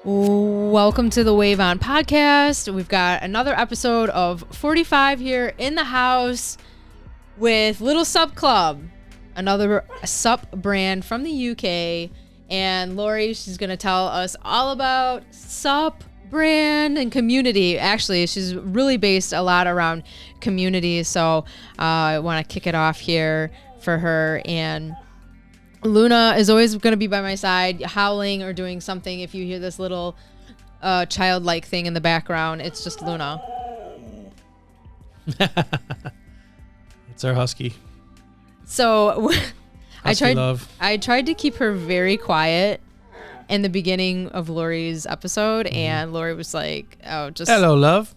Welcome to the Wave On podcast. We've got another episode of 45 here in the house with Little SUP Club, another SUP brand from the UK. And Lori, she's going to tell us all about SUP brand and community. Actually, she's really based a lot around community. So I want to kick it off here for her. And Luna is always going to be by my side, howling or doing something. If you hear this little childlike thing in the background, it's just Luna. It's our husky. So I tried to keep her very quiet in the beginning of Lori's episode, and Lori was like, "Oh, just hello, love."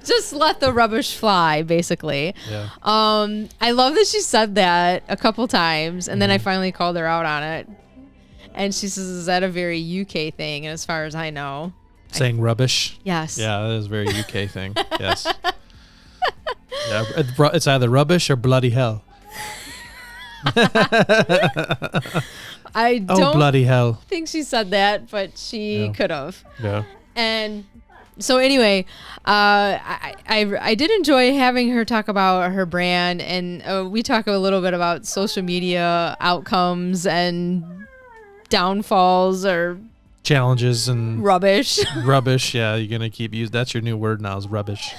Just let the rubbish fly, basically. Yeah. I love that she said that a couple times, and then I finally called her out on it. And she says, "Is that a very UK thing?" And as far as I know, saying rubbish. Yes. Yeah, that is a very UK thing. Yes. Yeah, it's either rubbish or bloody hell. I don't bloody hell. think she said that, but she could have. Yeah. And so anyway, I did enjoy having her talk about her brand, and we talk a little bit about social media outcomes and downfalls or challenges and rubbish. Rubbish. Yeah, you're gonna keep using. That's your new word now. Is rubbish.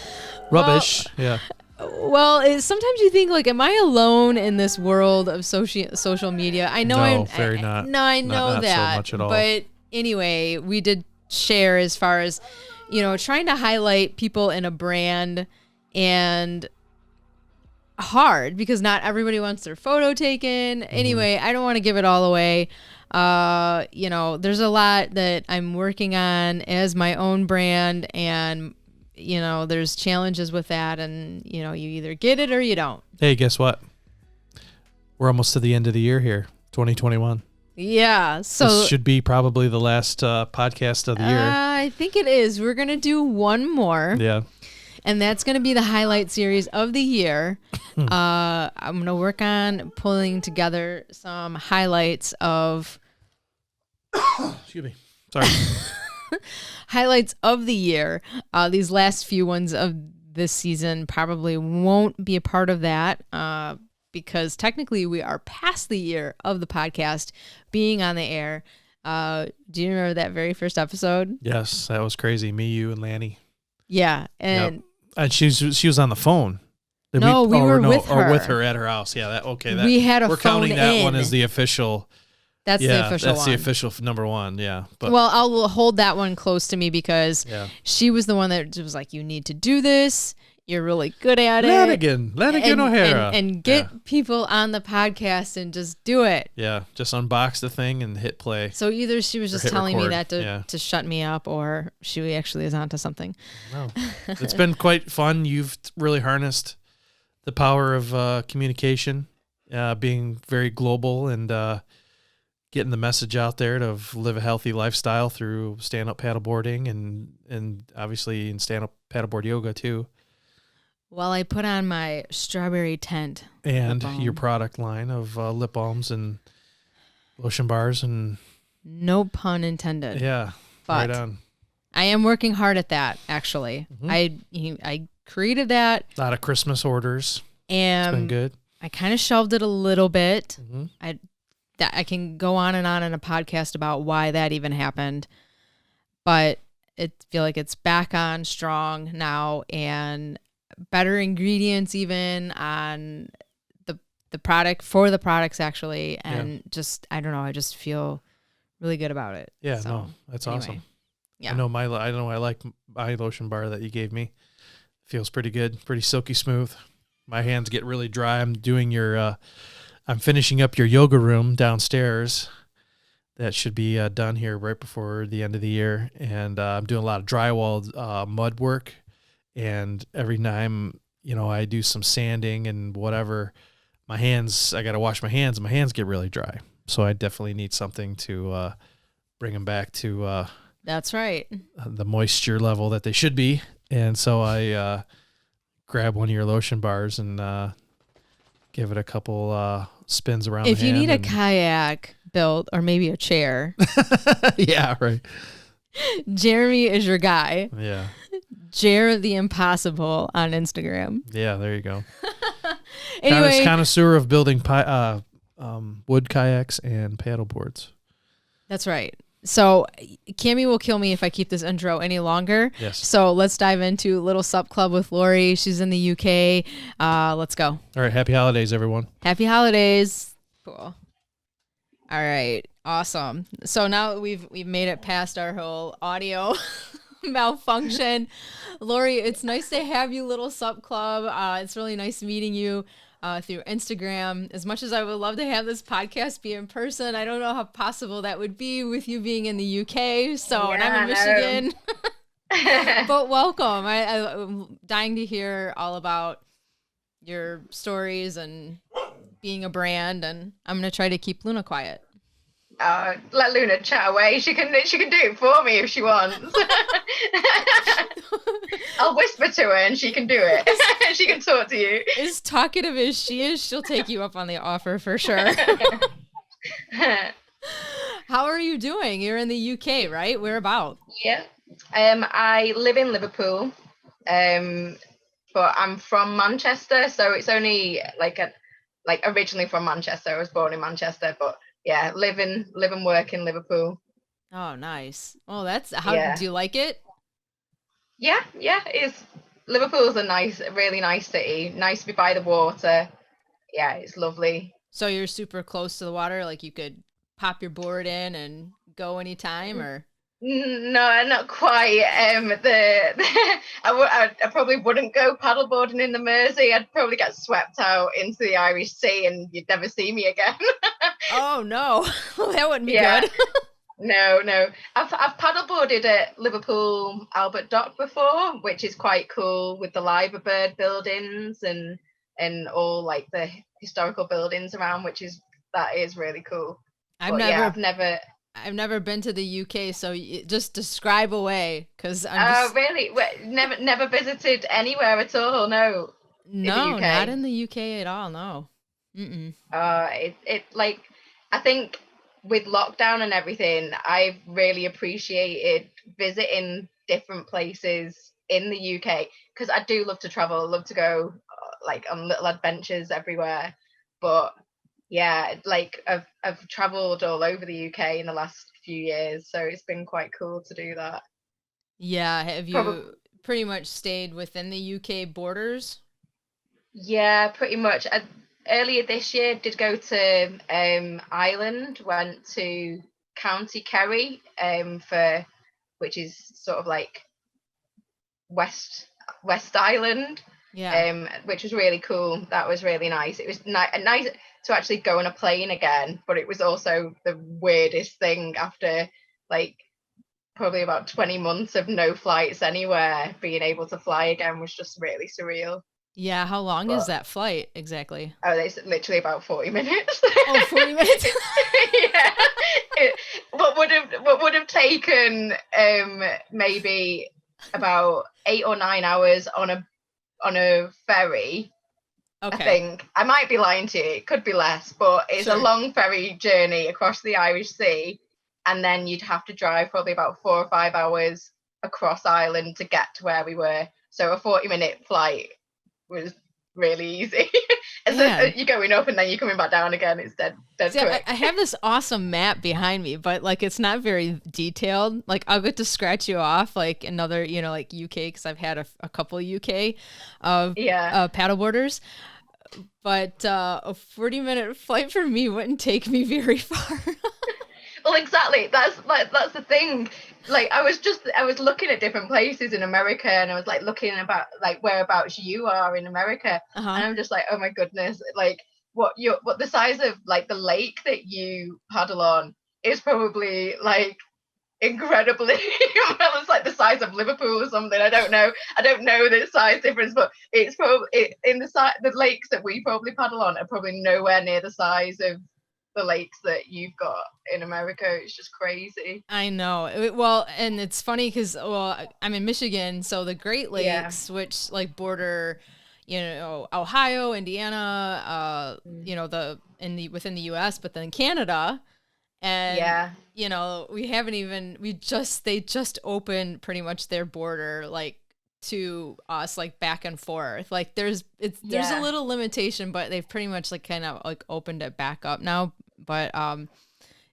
Rubbish. Yeah. Well, sometimes you think, like, am I alone in this world of social media? I know No, very not. No, I know not that. so much at all. But anyway, we did share as far as, trying to highlight people in a brand, and hard because not everybody wants their photo taken. Anyway, I don't want to give it all away. There's a lot that I'm working on as my own brand, and there's challenges with that, and you either get it or you don't. Hey, guess what? We're almost to the end of the year here, 2021. Yeah, so this should be probably the last podcast of the year. I think it is. We're gonna do one more. Yeah. And that's going to be the highlight series of the year. I'm going to work on pulling together some highlights of... Excuse me. Sorry. Highlights of the year. These last few ones of this season probably won't be a part of that because technically we are past the year of the podcast being on the air. Do you remember that very first episode? Yes, that was crazy. Me, you, and Lanny. Yeah, and... Yep. And she was on the phone. We were with her. Or with her at her house. Yeah, we had a we're phone counting that in. one as the official. That's the official one. That's the official number one, yeah. But well, I'll hold that one close to me because she was the one that was like, you need to do this. You're really good at it. Lanigan O'Hara. And get people on the podcast and just do it. Yeah, just unbox the thing and hit play. So either she was just telling me that to shut me up, or she actually is onto something. No, it's been quite fun. You've really harnessed the power of communication, being very global and getting the message out there to live a healthy lifestyle through stand-up paddleboarding and obviously in stand-up paddleboard yoga too. Well, I put on my strawberry tent. And your product line of lip balms and lotion bars and... No pun intended. Yeah, but right on. I am working hard at that, actually. I created that. A lot of Christmas orders. And it's been good. I kind of shelved it a little bit. I can go on and on in a podcast about why that even happened. But I feel like it's back on strong now, and better ingredients even on the product for the products actually, and just I don't know, I just feel really good about it. Yeah, so, no, that's awesome. Yeah, I like my lotion bar that you gave me. Feels pretty good, pretty silky smooth. My hands get really dry. I'm doing I'm finishing up your yoga room downstairs. That should be done here right before the end of the year, and I'm doing a lot of drywall mud work. And every time, I do some sanding and whatever, I got to wash my hands, and my hands get really dry. So I definitely need something to bring them back to that's right, the moisture level that they should be. And so I grab one of your lotion bars and give it a couple spins around. If the you hand need a kayak built or maybe a chair, yeah, right. Jeremy is your guy. Yeah. Jer the Impossible on Instagram. Yeah, there you go. Anyway, Connoisseur of building wood kayaks and paddle boards. that's right. So Cammie will kill me if I keep this intro any longer. Yes. So let's dive into Little Sup Club with Lori. She's in the UK. Let's go. All right. Happy holidays, everyone. Happy holidays. Cool. All right. Awesome. So now we've made it past our whole audio malfunction. Lori, it's nice to have you, Little Sup Club. It's really nice meeting you through Instagram. As much as I would love to have this podcast be in person, I don't know how possible that would be with you being in the UK. So, and I'm in Michigan. But welcome. I'm dying to hear all about your stories and being a brand, and I'm going to try to keep Luna quiet. Let Luna chat away. She can do it for me if she wants. I'll whisper to her and she can do it. She can talk to you. As talkative as she is, she'll take you up on the offer for sure. How are you doing? You're in the UK, right? Whereabouts? Yeah. I live in Liverpool. But I'm from Manchester, so it's only like originally from Manchester. I was born in Manchester, but yeah, live and work in Liverpool. Oh, nice. Oh, do you like it? Yeah, Liverpool's a really nice city. Nice to be by the water. Yeah, it's lovely. So you're super close to the water, like you could pop your board in and go anytime, or? No, not quite. I probably wouldn't go paddleboarding in the Mersey. I'd probably get swept out into the Irish Sea and you'd never see me again. Oh no, that wouldn't be good. No. I've paddleboarded at Liverpool Albert Dock before, which is quite cool with the Liver Bird buildings and all like the historical buildings around, that is really cool. I've never been to the UK, so just describe away, because I'm really? Never visited anywhere at all? No. No, not in the UK at all. No. I think with lockdown and everything, I've really appreciated visiting different places in the UK, because I do love to travel. I love to go on little adventures everywhere, but yeah, I've traveled all over the UK in the last few years, so it's been quite cool to do that. Yeah, have you pretty much stayed within the UK borders? Yeah, pretty much. Earlier this year, did go to Ireland. Went to County Kerry, which is sort of like West Island. Yeah. Which was really cool. That was really nice. It was nice to actually go on a plane again, but it was also the weirdest thing after probably about 20 months of no flights anywhere. Being able to fly again was just really surreal. Yeah, how long is that flight exactly? Oh, it's literally about 40 minutes. Oh, 40 minutes? Yeah. What would have taken maybe about 8 or 9 hours on a ferry. Okay. I think. I might be lying to you. It could be less, but it's a long ferry journey across the Irish Sea, and then you'd have to drive probably about 4 or 5 hours across Ireland to get to where we were. So a 40-minute flight was really easy. And so you're going up and then you're coming back down again. It's dead quick. I have this awesome map behind me, but it's not very detailed. I'll get to scratch you off another, UK, because I've had a couple UK paddleboarders. But a 40-minute flight for me wouldn't take me very far. Well, exactly. That's the thing. I was looking at different places in America, and I was looking about whereabouts you are in America, and I'm just oh my goodness, what the size of the lake that you paddle on is probably incredibly well, it's the size of Liverpool or something. I don't know the size difference, but it's probably the lakes that we probably paddle on are probably nowhere near the size of the lakes that you've got in America. It's just crazy. I know. Well, and it's funny because, well, I'm in Michigan, so the Great Yeah. Lakes, which like border, Ohio, Indiana, within the U.S., but then Canada, and Yeah. they just opened pretty much their border like to us, like back and forth. Like there's a little limitation, but they've pretty much like kind of like opened it back up now. But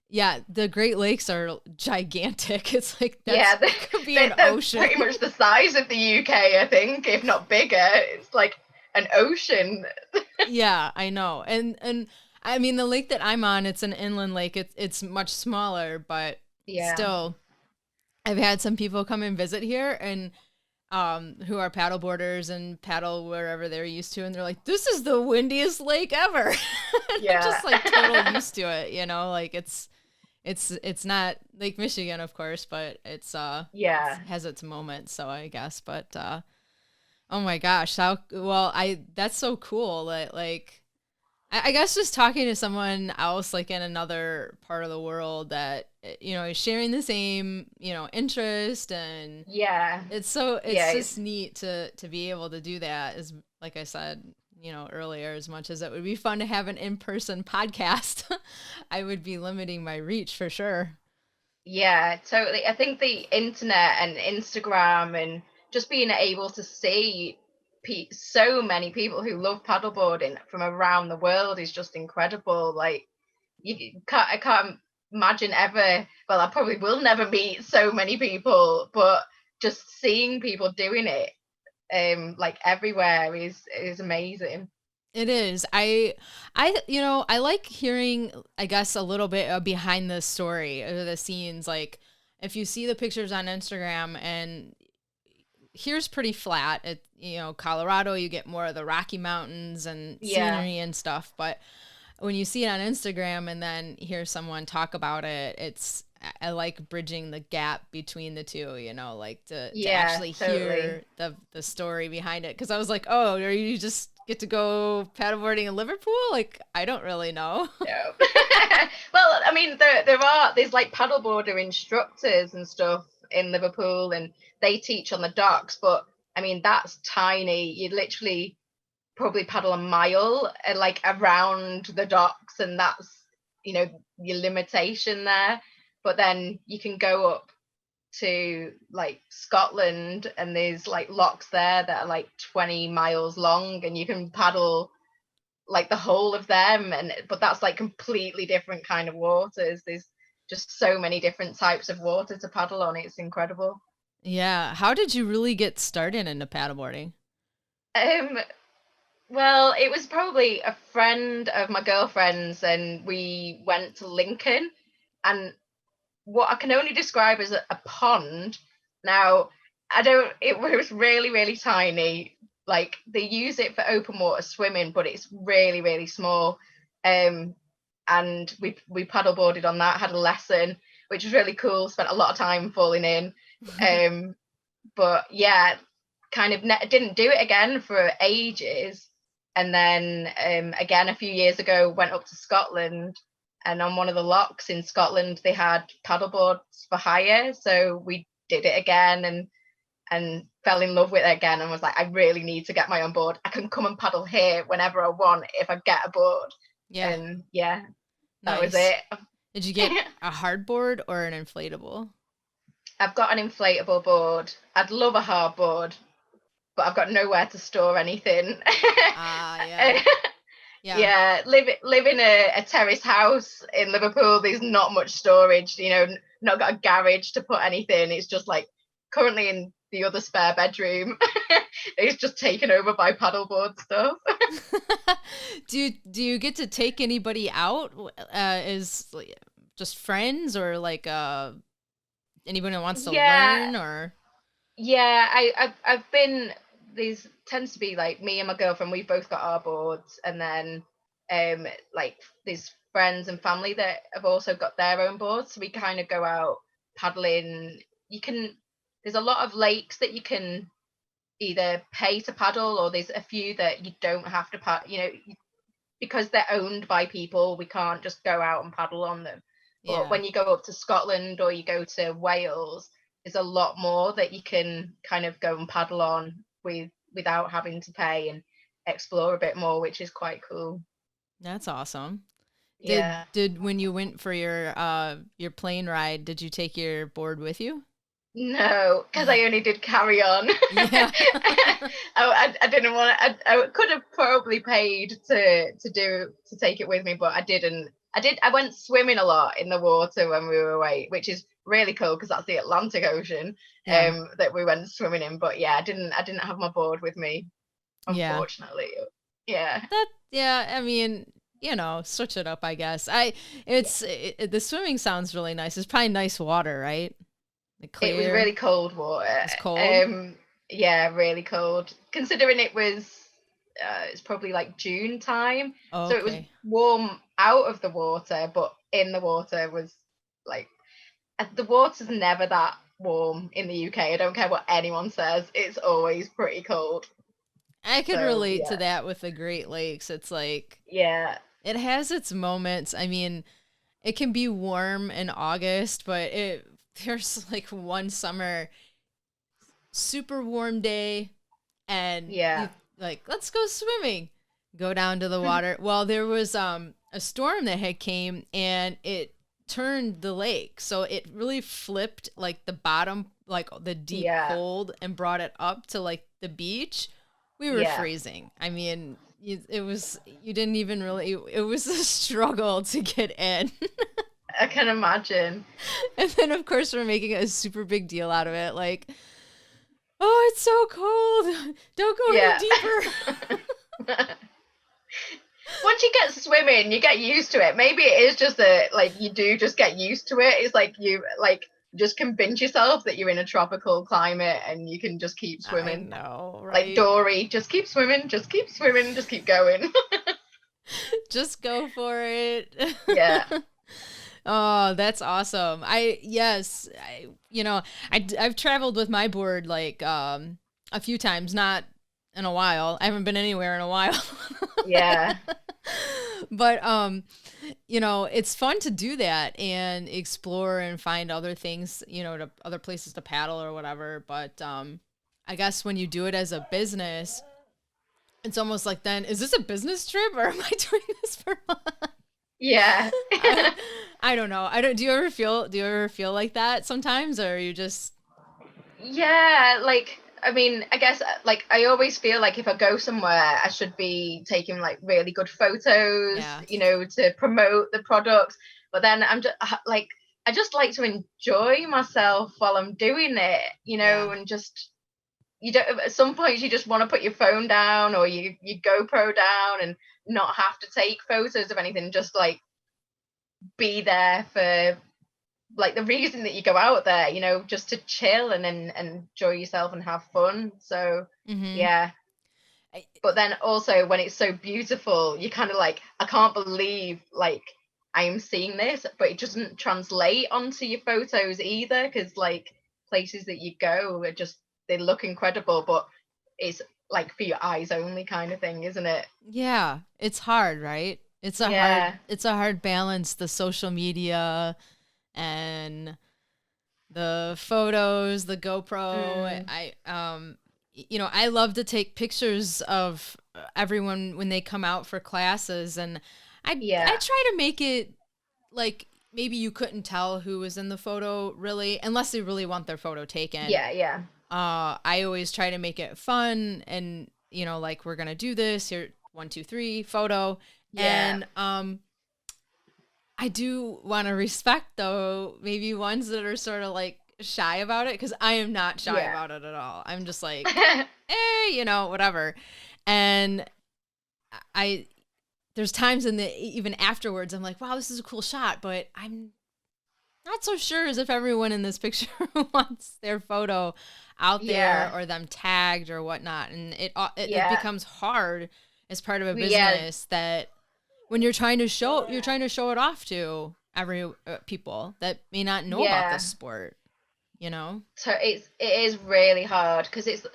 yeah, the Great Lakes are gigantic. It's like that could be an ocean. Pretty much the size of the UK, I think, if not bigger. It's like an ocean. Yeah, I know. And I mean, the lake that I'm on, it's an inland lake. It's much smaller, but still, I've had some people come and visit here and who are paddleboarders and paddle wherever they're used to, and they're like, "This is the windiest lake ever." Yeah. I'm just like totally used to it, like it's not Lake Michigan, of course, but it has its moments, so I guess. But oh my gosh, that's so cool that like I guess just talking to someone else like in another part of the world that is sharing the same interest, and it's just neat to be able to do that. As like I said earlier, as much as it would be fun to have an in-person podcast, I would be limiting my reach for sure. Yeah, totally. I think the internet and Instagram and just being able to see so many people who love paddleboarding from around the world is just incredible. Like I can't imagine ever. Well, I probably will never meet so many people, but just seeing people doing it, like everywhere is amazing. It is. I like hearing, I guess, a little bit of behind the story or the scenes. Like if you see the pictures on Instagram, and here's pretty flat. Colorado, you get more of the Rocky Mountains and scenery and stuff. But when you see it on Instagram and then hear someone talk about it, I like bridging the gap between the two, like to actually hear the story behind it. Cause I was like, oh, are you just get to go paddleboarding in Liverpool? Like, I don't really know. No. Well, I mean, there's like paddleboarder instructors and stuff in Liverpool, and they teach on the docks, but I mean, that's tiny. You literally probably paddle a mile like around the docks, and that's your limitation there. But then you can go up to like Scotland, and there's like locks there that are like 20 miles long, and you can paddle like the whole of them, but that's like completely different kind of waters. There's just so many different types of water to paddle on. It's incredible. Yeah. How did you really get started into paddleboarding? Well, it was probably a friend of my girlfriend's, and we went to Lincoln, and what I can only describe as a pond. Now, it was really, really tiny. Like they use it for open water swimming, but it's really, really small. And we paddleboarded on that, had a lesson, which was really cool. Spent a lot of time falling in. But yeah, kind of didn't do it again for ages. And then again, a few years ago, went up to Scotland, and on one of the locks in Scotland, they had paddleboards for hire. So we did it again and fell in love with it again, and was like, I really need to get my own board. I can come and paddle here whenever I want if I get a board. Yeah. And yeah, that was it. Did you get a hard board or an inflatable? I've got an inflatable board. I'd love a hard board, but I've got nowhere to store anything. Yeah. Yeah, live in a terrace house in Liverpool. There's not much storage, not got a garage to put anything. It's just like currently in the other spare bedroom. It's just taken over by paddleboard stuff. Do you get to take anybody out as just friends, or like anybody who wants to learn? Or I've been, these tends to be like me and my girlfriend, we've both got our boards, and then like there's friends and family that have also got their own boards, so we kind of go out paddling. There's a lot of lakes that you can either pay to paddle, or there's a few that you don't have to paddle, because they're owned by people, we can't just go out and paddle on them. But Yeah. when you go up to Scotland or you go to Wales, there's a lot more that you can kind of go and paddle on without having to pay and explore a bit more, which is quite cool. That's awesome. Yeah. Did when you went for your plane ride, did you take your board with you? No, because I only did carry on. Yeah. I didn't want to. I could have probably paid to take it with me, but I didn't. I went swimming a lot in the water when we were away, which is really cool because that's the Atlantic Ocean Yeah. that we went swimming in. But yeah, I didn't have my board with me, Yeah. unfortunately. Yeah. I mean, switch it up, I guess. The swimming sounds really nice. It's probably nice water, right? Like It was clear. really cold water. It's cold. Yeah, really cold. Considering it's probably like June time, Oh, so it was okay. warm out of the water, but in the water was like the water's never that warm in the UK. I don't care what anyone says; it's always pretty cold. I could So, relate to yeah. that with the Great Lakes. It's like Yeah, it has its moments. I mean, it can be warm in August, but there's like one summer super warm day and yeah, you like, let's go swimming. Go down to the water. Well, there was a storm that had came and it turned the lake. So it really flipped like the bottom, like the deep yeah, cold, and brought it up to like the beach. We were yeah. freezing. I mean, you didn't even really, it was a struggle to get in. I can imagine. And then, of course, we're making a super big deal out of it. Like, oh, it's so cold. Don't go Yeah. any deeper. Once you get swimming, you get used to it. Maybe it is just that like you do just get used to it. It's like you just convince yourself that you're in a tropical climate and you can just keep swimming. I know, right? Like Dory, just keep swimming, just keep swimming, just keep going. Just go for it. Yeah. Oh, that's awesome. I've traveled with my board like a few times, not in a while. I haven't been anywhere in a while. Yeah. But it's fun to do that and explore and find other things, other places to paddle or whatever. But I guess when you do it as a business, it's almost like, then is this a business trip or am I doing this for fun? Yeah. I don't know. Do you ever feel like that sometimes, or are you just Yeah, like I mean, I guess like I always feel like if I go somewhere, I should be taking like really good photos, Yeah. To promote the products. But then I'm just like I just like to enjoy myself while I'm doing it, Yeah. and just you don't at some point you just want to put your phone down or you GoPro down and not have to take photos of anything, just like be there for like the reason that you go out there, just to chill and enjoy yourself and have fun. So Mm-hmm. yeah. But then also when it's so beautiful, you kind of like, I can't believe like I'm seeing this, but it doesn't translate onto your photos either, because like places that you go are just they look incredible, but it's like for your eyes only kind of thing, isn't it? Yeah, it's hard, right? Yeah. It's a hard balance, the social media and the photos, the GoPro. Mm, I love to take pictures of everyone when they come out for classes, and I yeah. try to make it like maybe you couldn't tell who was in the photo really, unless they really want their photo taken. Yeah. I always try to make it fun and, like, we're going to do this here. 1, 2, 3 photo. Yeah. And, I do want to respect though, maybe ones that are sort of like shy about it. 'Cause I am not shy Yeah. about it at all. I'm just like, whatever. And there's times even afterwards, I'm like, wow, this is a cool shot, but I'm not so sure as if everyone in this picture wants their photo out there Yeah. or them tagged or whatnot. And it Yeah. becomes hard as part of a Yeah. business that when you're trying to show it off to every people that may not know about Yeah. this sport, So it is really hard because it's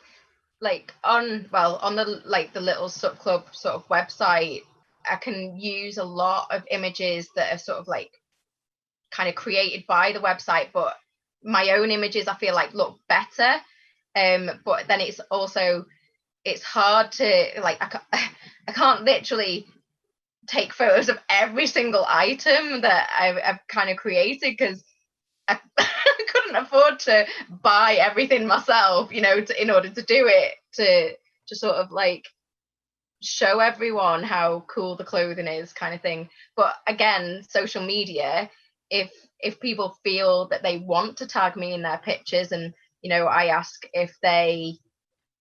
like on the like the little SUP club sort of website, I can use a lot of images that are sort of like kind of created by the website, but my own images I feel like look better. But then it's hard to like I can't literally take photos of every single item that I've kind of created, because I, I couldn't afford to buy everything myself, you know, in order to do it, to sort of like show everyone how cool the clothing is, kind of thing. But again, social media, if people feel that they want to tag me in their pictures, and you know, I ask if they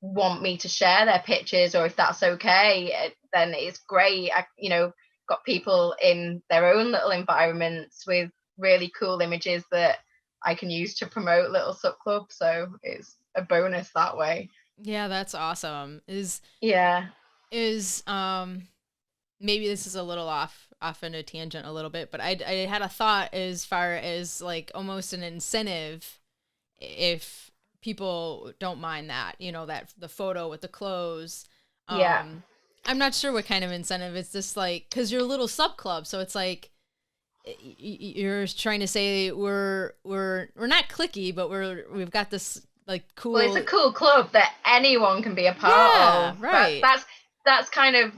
want me to share their pictures or if that's okay, then it's great. I, you know, got people in their own little environments with really cool images that I can use to promote Little SUP Club, so it's a bonus that way. Yeah, that's awesome. Yeah. Is maybe this is a little off in a tangent a little bit, but I had a thought as far as like almost an incentive if people don't mind that, you know, that the photo with the clothes. Yeah. I'm not sure what kind of incentive. It's just like, because you're a little sub club, so it's like you're trying to say we're not cliquey, but we've got this like cool. Well, it's a cool club that anyone can be a part of. Right. That's kind of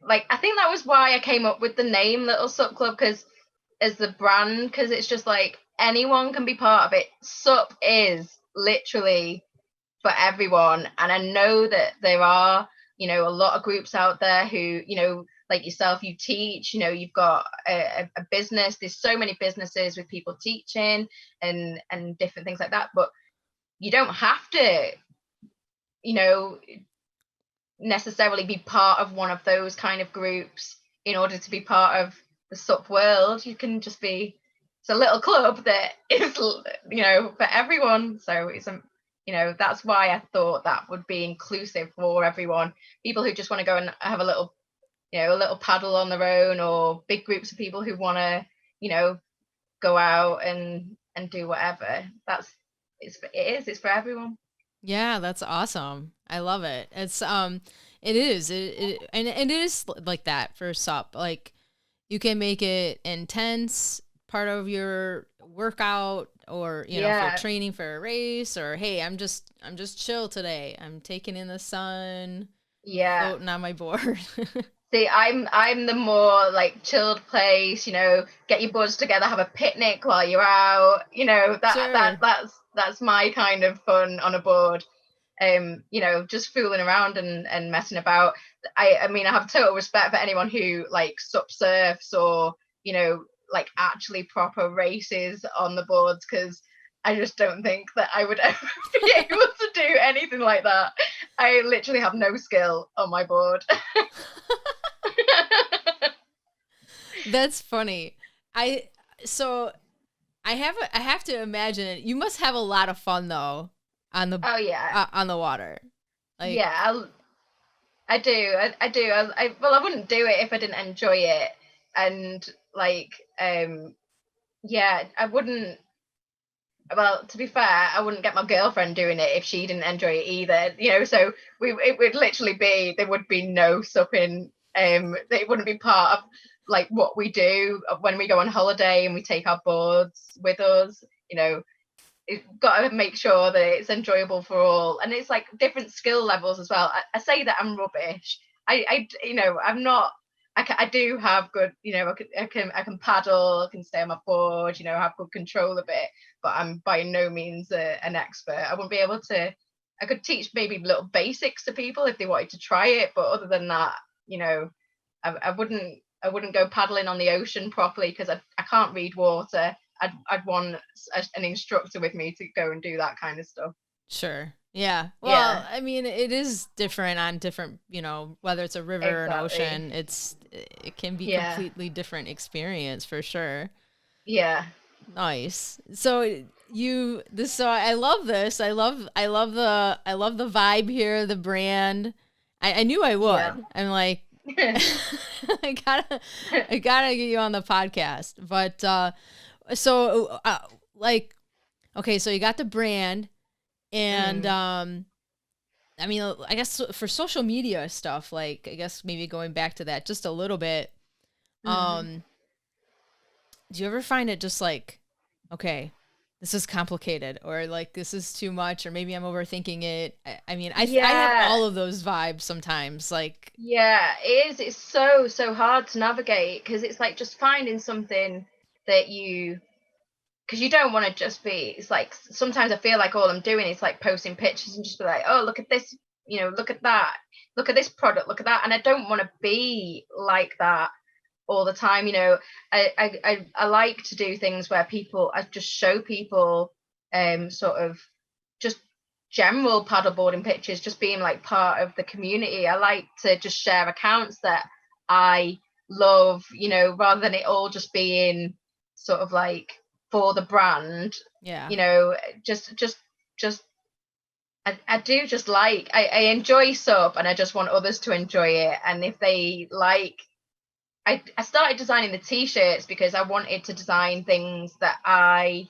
like, I think that was why I came up with the name Little SUP Club, because as the brand, because it's just like anyone can be part of it. SUP is literally for everyone, and I know that there are, you know, a lot of groups out there who, you know, like yourself, you teach, you know, you've got a business. There's so many businesses with people teaching and different things like that, but you don't have to, you know, necessarily be part of one of those kind of groups in order to be part of the SUP world. You can just be, it's a little club that is, you know, for everyone. So it's you know, that's why I thought that would be inclusive for everyone. People who just want to go and have a little, you know, a little paddle on their own, or big groups of people who want to, you know, go out and do whatever. It's for everyone. Yeah, that's awesome. I love it. It's it is and it is like that for SUP. Like you can make it intense part of your workout, or you know, for training for a race, or hey, I'm just chill today. I'm taking in the sun. Yeah. Floating on my board. See, I'm the more like chilled place, you know, get your buds together, have a picnic while you're out, you know, that's my kind of fun on a board. You know, just fooling around and messing about. I mean, I have total respect for anyone who like SUP surfs, or, you know, like actually proper races on the boards, because I just don't think that I would ever be able to do anything like that. I literally have no skill on my board. That's funny. I have to imagine you must have a lot of fun though on the on the water. Like, yeah, I do. I do. Well, I wouldn't do it if I didn't enjoy it, and like yeah, I wouldn't. Well, to be fair, I wouldn't get my girlfriend doing it if she didn't enjoy it either. You know, so it would literally be, there would be no supping. It wouldn't be part of like what we do when we go on holiday and we take our boards with us. You know, you've got to make sure that it's enjoyable for all, and it's like different skill levels as well. I say that I'm rubbish. You know, I'm not. I do have good, you know, I can paddle, I can stay on my board, you know, have good control of it, but I'm by no means an expert. I wouldn't be able to. I could teach maybe little basics to people if they wanted to try it, but other than that, you know, I wouldn't go paddling on the ocean properly, because I can't read water. I'd want an instructor with me to go and do that kind of stuff. Sure. Yeah. Well, I mean, it is different on different, you know, whether it's a river or an ocean, it can be completely different experience for sure. Yeah. Nice. So I love this. I love the vibe here, the brand. I knew I would. Yeah. I'm like, I gotta get you on the podcast. But like, okay, so you got the brand. And I mean, I guess for social media stuff, like, I guess maybe going back to that just a little bit, Mm. do you ever find it just like, okay, this is complicated, or like this is too much, or maybe I'm overthinking it? I mean, I have Yeah, all of those vibes sometimes. Like, yeah, it is. It's so hard to navigate because it's like just finding something that you because you don't want to just be. It's like sometimes I feel like all I'm doing is like posting pictures and just be like, oh, look at this, look at that, look at this product, look at that, and I don't want to be like that all the time. I like to do things where I just show people sort of just general paddleboarding pictures, just being like part of the community. I like to just share accounts that I love, rather than it all just being sort of like for the brand, yeah, you know, just I do just like I enjoy SUP and I just want others to enjoy it. And if they like I started designing the t-shirts because I wanted to design things that I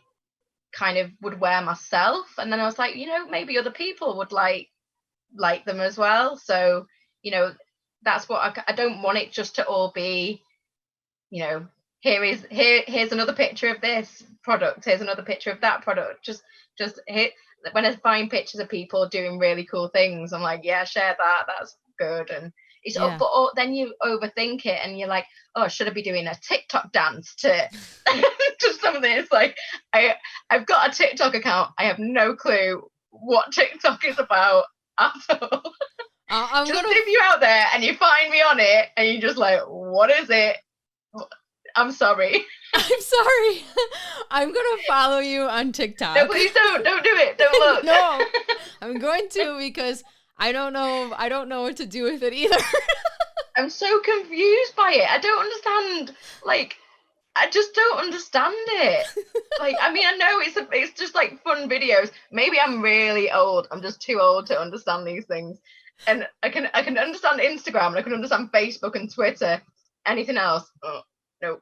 kind of would wear myself, and then I was like, maybe other people would like them as well. So you know that's what I don't want it just to all be, you know here's another picture of this product, here's another picture of that product. Just hit when I find pictures of people doing really cool things, I'm like, yeah, share that, that's good. And it's yeah. but then you overthink it and you're like, oh, should I be doing a TikTok dance to to something? It's like I've got a TikTok account, I have no clue what TikTok is about at all. I'm Just gonna. if you're out there and you find me on it and you're just like, what is it? I'm sorry. I'm sorry. I'm gonna follow you on No, TikTok. please don't do it. Don't look. No, I'm going to, because I don't know. I don't know what to do with it either. I'm so confused by it. I don't understand. Like, I just don't understand it. Like, I mean, I know it's just like fun videos. Maybe I'm really old. I'm just too old to understand these things. And I can understand Instagram and I can understand Facebook and Twitter. Anything else? Oh, no.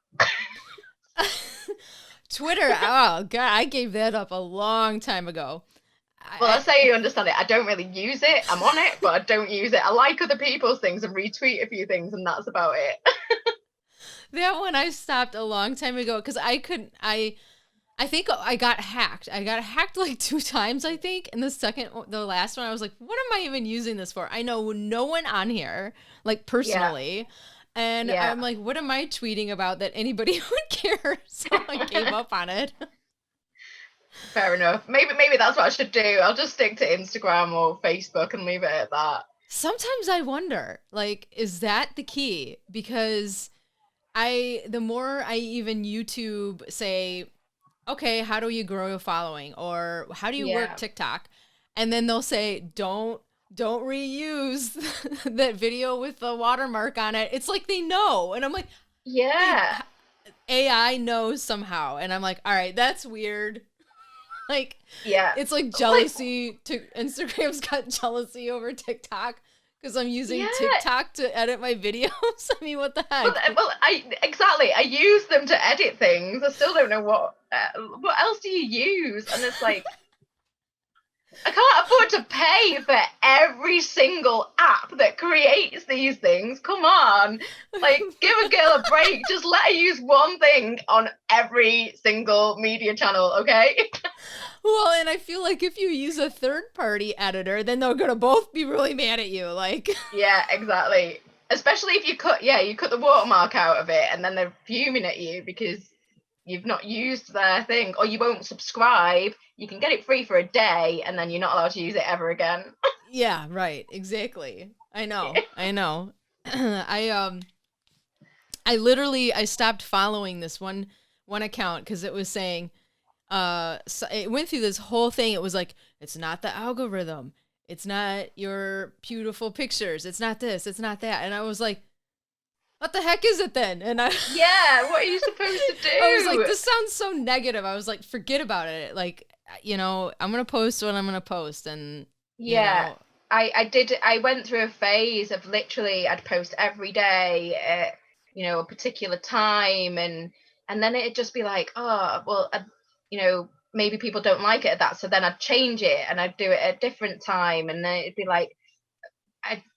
Twitter. Oh God, I gave that up a long time ago. Well, I I, say you understand it. I don't really use it. I'm on it, but I don't use it. I like other people's things and retweet a few things, and that's about it. that one I stopped a long time ago because I couldn't. I think I got hacked. I got hacked like 2 times, I think. And the last one, I was like, what am I even using this for? I know no one on here, like Yeah, personally. And yeah. I'm like, what am I tweeting about that anybody would care? So I gave up on it. Fair enough. Maybe that's what I should do. I'll just stick to Instagram or Facebook and leave it at that. Sometimes I wonder, like, is that the key? Because the more I even YouTube say, okay, how do you grow a following, or how do you work Yeah, TikTok? And then they'll say, don't reuse that video with the watermark on it. It's like they know. And I'm like, they yeah, AI knows somehow. And I'm like, all right, that's weird. Like, yeah. it's like Like, jealousy to Instagram's got jealousy over TikTok because I'm using yeah. TikTok to edit my videos. I mean, what the Well, heck? I exactly. I use them to edit things. I still don't know what else do you use? And it's like I can't afford to pay for every single app that creates these things. Come on. Like, give a girl a break. Just let her use one thing on every single media channel, okay? Well, and I feel like if you use a third party editor, then they're gonna both be really mad at you. Like, Yeah, exactly. Especially if you cut the watermark out of it and then they're fuming at you because you've not used their thing or you won't subscribe. You can get it free for a day and then you're not allowed to use it ever again. yeah, right, exactly. I know, I know. I literally I stopped following this one account because it was saying, so it went through this whole thing. It was like, it's not the algorithm, it's not your beautiful pictures, it's not this, it's not that. And I was like, what the heck is it then? And Yeah, what are you supposed to I was like, do? this sounds so negative. I was like, forget about it. Like, I'm gonna post what I'm gonna post. And you Yeah, know I went through a phase of literally I'd post every day at a particular time, and then it'd just be like, oh well, maybe people don't like it at that, so then I'd change it and I'd do it at a different time, and then it'd be like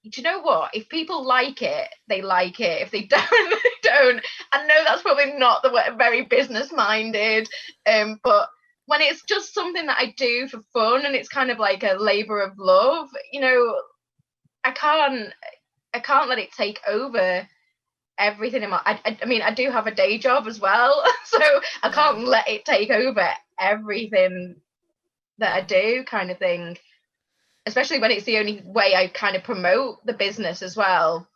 do you know what? If people like it, they like it. If they don't, they don't. I know that's probably not the way, very business minded, but when it's just something that I do for fun and it's kind of like a labor of love, I can't let it take over everything in my. I mean, I do have a day job as well, so I can't let it take over everything that I do, kind of thing. Especially when it's the only way I kind of promote the business as well.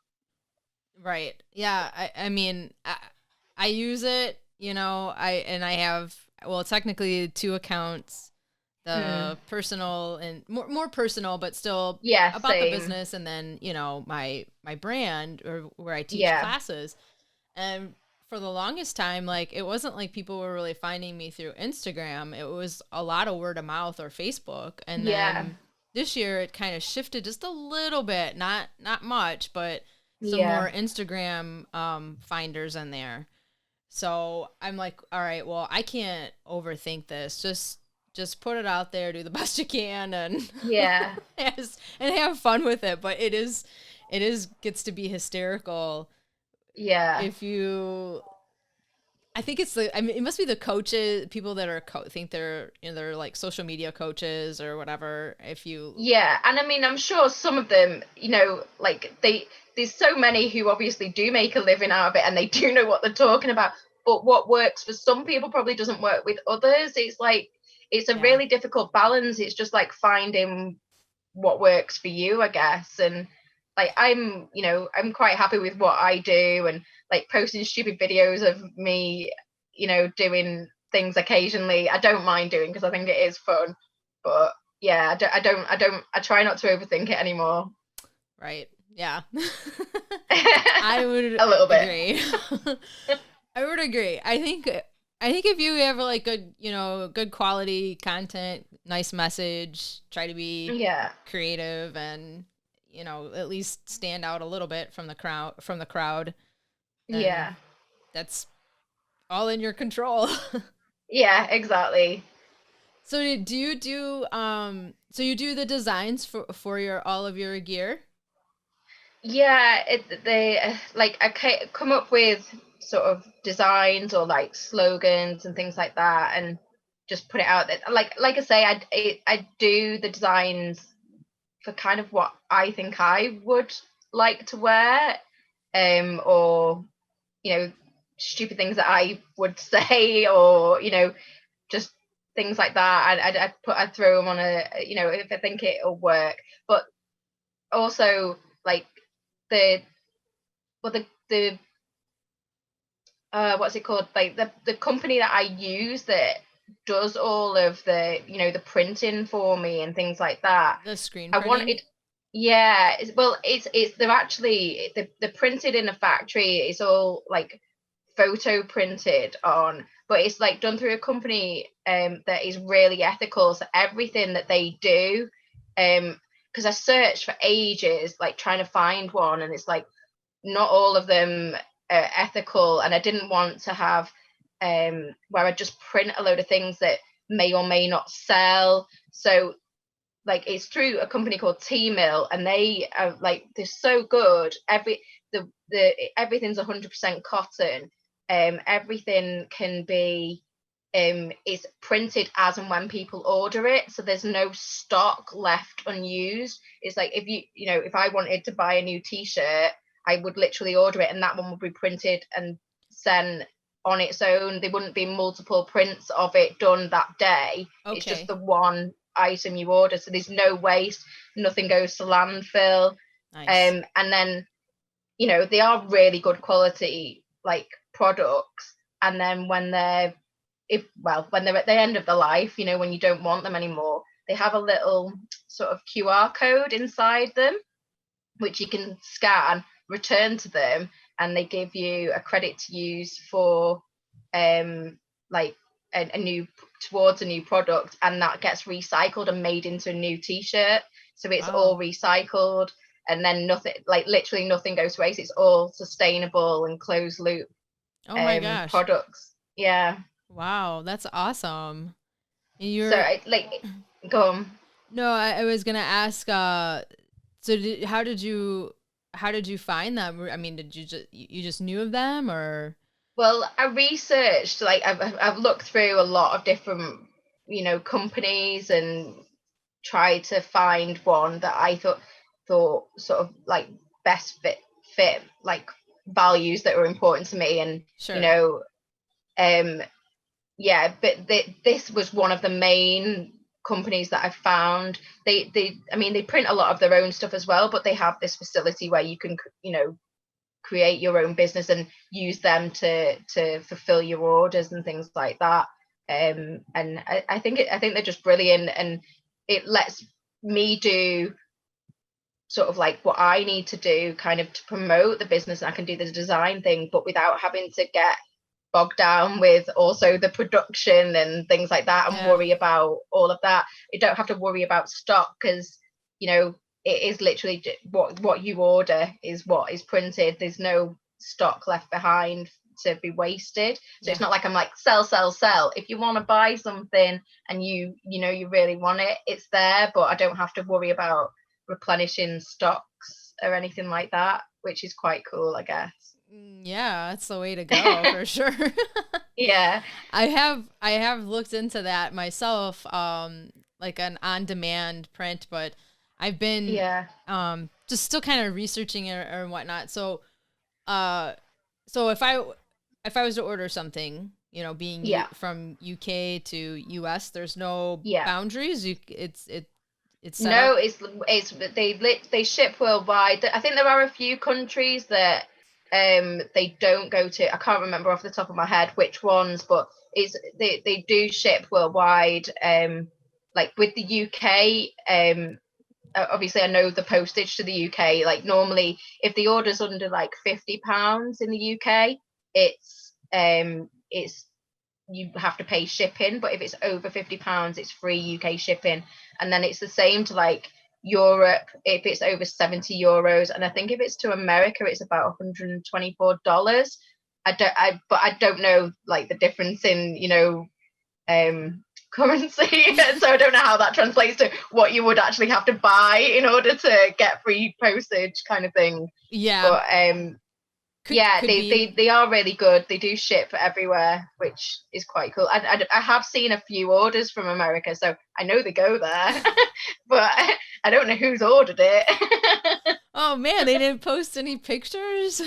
Right. Yeah. I mean, I use it, I have, well, technically 2 accounts, the personal and more personal, but still about same. the business. And then, my brand, or where I teach classes. And for the longest time, like, it wasn't like people were really finding me through Instagram. It was a lot of word of mouth or Facebook. And then this year it kind of shifted just a little bit, not much, but some more Instagram finders in there. So I'm like, all right, well, I can't overthink this. Just put it out there, do the best you can, and and have fun with it. But it is gets to be hysterical. Yeah. If you, I think it must be the coaches, people that are think they're they're like social media coaches or whatever. If you, and I mean, I'm sure some of them, like there's so many who obviously do make a living out of it and they do know what they're talking about. But what works for some people probably doesn't work with others. It's like it's a really difficult balance. It's just like finding what works for you, I guess. And like I'm quite happy with what I do, and like posting stupid videos of me, doing things occasionally. I don't mind doing because I think it is fun. But yeah, I try not to overthink it anymore. Right. Yeah. I would a little bit agree. I would agree. I think if you have like good quality content, nice message, try to be creative and at least stand out a little bit from the crowd. That's all in your control. Yeah, exactly. So do you do you do the designs for your all of your gear? Yeah, I come up with sort of designs or like slogans and things like that, and just put it out there. Like I say, I do the designs for kind of what I think I would like to wear, or stupid things that I would say, or just things like that. I throw them on if I think it'll work, but also like the what's it called, like the company that I use that does all of the the printing for me and things like that. The screen I printing? wanted it's they're actually they're printed in a factory. It's all like photo printed on, but it's like done through a company that is really ethical. So everything that they do, because I searched for ages like trying to find one, and it's like not all of them are ethical, and I didn't want to have where I just print a load of things that may or may not sell. So like it's through a company called T-Mill, and they are like they're so good. Everything's 100% cotton. Everything can be it's printed as and when people order it, so there's no stock left unused. It's like if I wanted to buy a new t-shirt, I would literally order it and that one would be printed and sent on its own. There wouldn't be multiple prints of it done that day. Okay. It's just the one item you order, so there's no waste, nothing goes to landfill. Nice. And then they are really good quality like products, and then when they're at the end of the life, when you don't want them anymore, they have a little sort of QR code inside them which you can scan, return to them, and they give you a credit to use for like a new towards a new product, and that gets recycled and made into a new t-shirt. So it's all recycled, and then literally nothing goes to waste. It's all sustainable and closed loop my gosh products. Yeah. Wow, that's awesome. So go on. No, I was gonna ask So how did you find them? I mean, did you just knew of them or? Well, I researched, like I've looked through a lot of different, companies and tried to find one that I thought sort of like best fit like values that were important to me, and Sure. um yeah, but this was one of the main companies that I found. I mean, they print a lot of their own stuff as well, but they have this facility where you can, create your own business and use them to fulfill your orders and things like that. And I think they're just brilliant, and it lets me do sort of like what I need to do kind of to promote the business. I can do the design thing, but without having to get bogged down with also the production and things like that, and Yeah. worry about all of that. You don't have to worry about stock, because it is literally what you order is what is printed. There's no stock left behind to be wasted. So Yeah. it's not like I'm like sell. If you want to buy something and you really want it, it's there, but I don't have to worry about replenishing stocks or anything like that, which is quite cool, I guess. Yeah, that's the way to go for sure. Yeah. I have looked into that myself, like an on-demand print, but I've been Yeah. just still kind of researching it or whatnot. So if I was to order something, being Yeah. from UK to US, there's no Yeah. boundaries. It's set No, up. it's they ship worldwide. I think there are a few countries that they don't go to. I can't remember off the top of my head which ones, but they do ship worldwide. Like with the UK, obviously I know the postage to the UK. Like normally, if the order's under like £50 in the UK, it's you have to pay shipping, but if it's over £50, it's free UK shipping. And then it's the same to like Europe if it's over €70, and I think if it's to America, it's about $124. But I don't know like the difference in currency, so I don't know how that translates to what you would actually have to buy in order to get free postage, kind of thing. Yeah, But yeah, could be. they are really good. They do ship everywhere, which is quite cool. I have seen a few orders from America, so I know they go there, but I don't know who's ordered it. Oh man, they didn't post any pictures.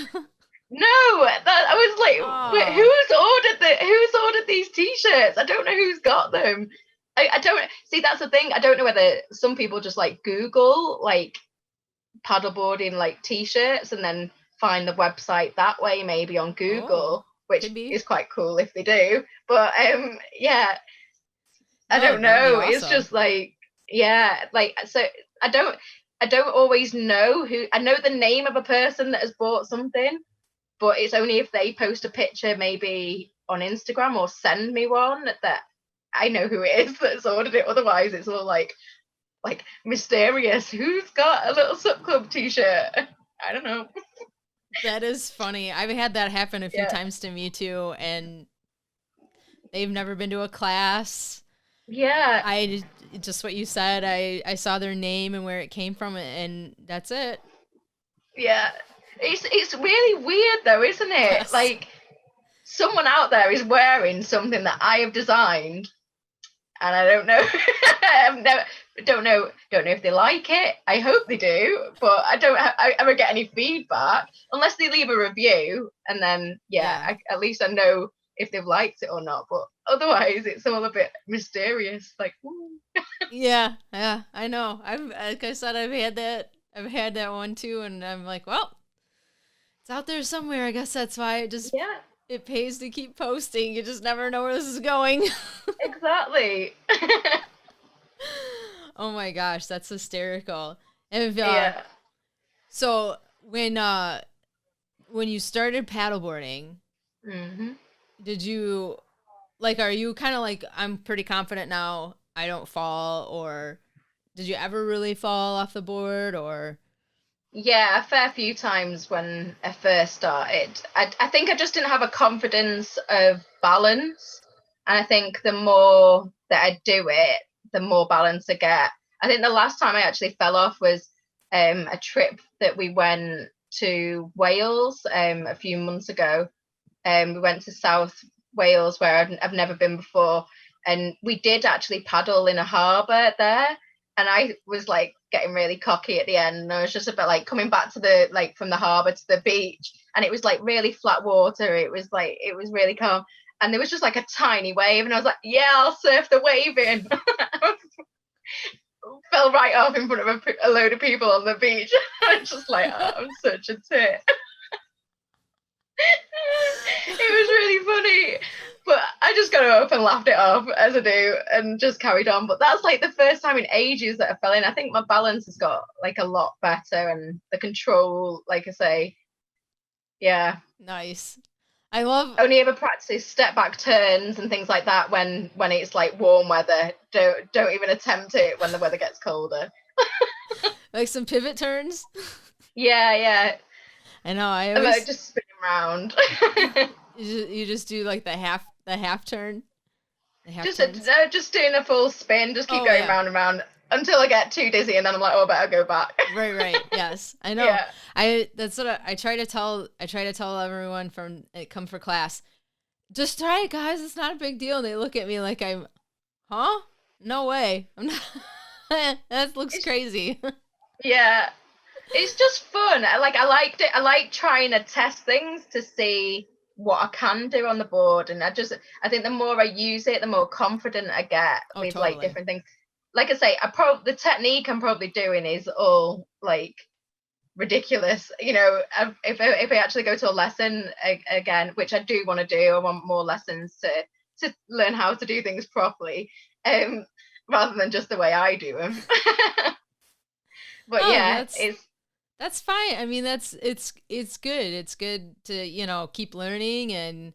No, I was like, wait, Oh, who's ordered these t-shirts? I don't know who's got them. I don't see, that's the thing. I don't know whether some people just like Google like paddleboarding like t-shirts and then find the website that way, maybe on oh, Google, which could be. is quite cool if they do. But yeah, I No, don't that'd be know. It's awesome. just like, yeah, like, so I don't I don't always know who. I know the name of a person that has bought something, but it's only if they post a picture maybe on Instagram or send me one that I know who it is that's ordered it. Otherwise it's all like mysterious. Who's got a little SUP Club t-shirt? I don't know. That is funny. I've had that happen a few Yeah. times to me too, and they've never been to a class. Yeah. I just what you said. I saw their name and where it came from, and that's it. Yeah. It's really weird though, isn't it? Yes. Like someone out there is wearing something that I have designed, and I don't know. I've never, don't know if they like it. I hope they do, but I ever get any feedback unless they leave a review, and then yeah, Yeah. at least I know if they've liked it or not. But otherwise, it's all a bit mysterious. Like, ooh. Yeah. Yeah. I know. Like I said, I've had that. I've had that one too, and I'm like, well, it's out there somewhere. I guess that's why Yeah, it pays to keep posting. You just never know where this is going. exactly. Oh my gosh, that's hysterical. And Yeah. so when you started paddleboarding, Hmm. did you like are you kind of like I'm pretty confident now I don't fall, or did you ever really fall off the board or Yeah, a fair few times when I first started. I think I just didn't have a confidence of balance. And I think the more that I do it, the more balance I get. I think the last time I actually fell off was a trip that we went to Wales a few months ago. We went to South Wales, where I've never been before, and we did actually paddle in a harbour there. And I was like getting really cocky at the end, and I was just a bit like coming back to the like from the harbour to the beach, and it was like really flat water. It was really calm, and there was just like a tiny wave, and I was like, yeah, I'll surf the wave in. Fell right off in front of a load of people on the beach. I was just like, oh, I'm such a tit. It was really funny, but I just got up and laughed it off, as I do, and just carried on. But that's like the first time in ages that I fell in. I think my balance has got like a lot better, and the control, like I say, yeah. Nice. I love Only ever practice step back turns and things like that when it's like warm weather. Don't even attempt it when the weather gets colder. like some pivot turns. Yeah. I know. I I'm always like just spinning around. you just do like the half turn. The half just turns. just doing a full spin. Just keep Oh, going yeah. round and round until I get too dizzy, and then I'm like, oh, I better go back. Right. Yes, I know. Yeah. That's what I try to tell. I try to tell everyone from come for class. Just try it, guys. It's not a big deal. And they look at me like I'm, huh? No way. I'm not. That looks crazy. Yeah. It's just fun. I liked it. I like trying to test things to see what I can do on the board, and I think the more I use it, the more confident I get with totally. like different things. Like I say, the technique I'm probably doing is all like ridiculous. You know, if I actually go to a lesson again, which I do want to do, I want more lessons to learn how to do things properly, rather than just the way I do them. But yeah, that's fine. I mean, it's good. It's good to keep learning, and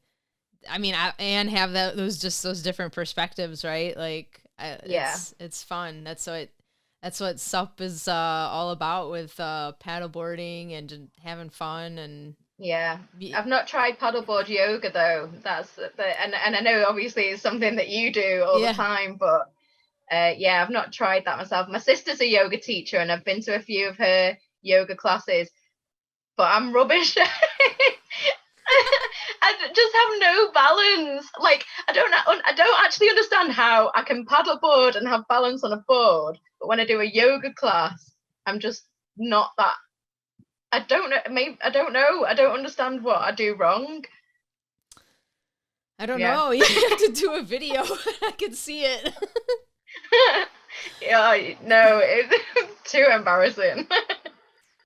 I mean, and have those different perspectives, right? Like, it's fun. That's what SUP is all about, with paddleboarding and having fun. And yeah, I've not tried paddleboard yoga though. That's and I know obviously it's something that you do all the time, but yeah, I've not tried that myself. My sister's a yoga teacher, and I've been to a few of her yoga classes, but I'm rubbish. I just have no balance. Like, I don't actually understand how I can paddleboard and have balance on a board, but when I do a yoga class, I'm just not that. I don't know. Maybe I don't know. I don't understand what I do wrong. I don't know. You have to do a video. I can see it. Yeah, no, it's too embarrassing.